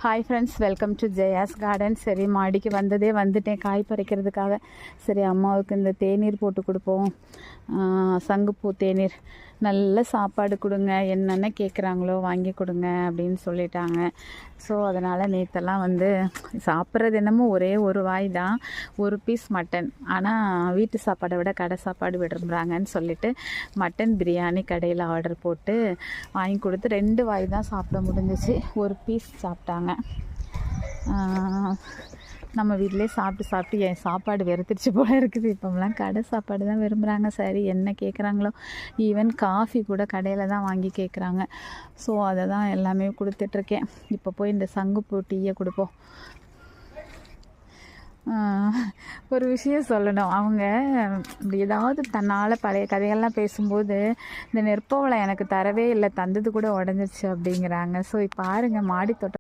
Hi friends, welcome to Jaya's garden. சரி, மாடிக்கு வந்துட்டேன் காய் பறிக்கிறதுக்காக. சரி, அம்மாவுக்கு இந்த தேநீர் போட்டு கொடுப்போம். சங்குப்பூ தேநீர். நல்ல சாப்பாடு கொடுங்க, என்னென்ன கேட்குறாங்களோ வாங்கி கொடுங்க அப்படின்னு சொல்லிட்டாங்க. ஸோ அதனால் நேற்றெல்லாம் சாப்பிட்றது என்னமோ ஒரே ஒரு வாய் தான், ஒரு பீஸ் மட்டன். ஆனால் வீட்டு சாப்பாடை விட கடை சாப்பாடு விடுறாங்கன்னு சொல்லிட்டு மட்டன் பிரியாணி கடையில் ஆர்டர் போட்டு வாங்கி கொடுத்து 2 வாய் தான் சாப்பிட முடிஞ்சிச்சு. ஒரு பீஸ் சாப்பிட்டாங்க. நம்ம வீட்டிலே சாப்பிட்டு என் சாப்பாடு வெறுத்துருச்சு போல இருக்குது. இப்போலாம் கடை சாப்பாடு தான் விரும்புகிறாங்க. சரி, என்ன கேட்குறாங்களோ, ஈவன் காஃபி கூட கடையில் தான் வாங்கி கேட்குறாங்க. ஸோ அதை தான் எல்லாமே கொடுத்துட்ருக்கேன். இப்போ போய் இந்த சங்குப்பூ டீயை கொடுப்போம். ஒரு விஷயம் சொல்லணும். அவங்க ஏதாவது தன்னால் பழைய கதைகள்லாம் பேசும்போது இந்த நெற்பவளை எனக்கு தரவே இல்லை, தந்தது கூட உடஞ்சிருச்சு அப்படிங்கிறாங்க. ஸோ இப்போ பாருங்கள், மாடி தோட்டம்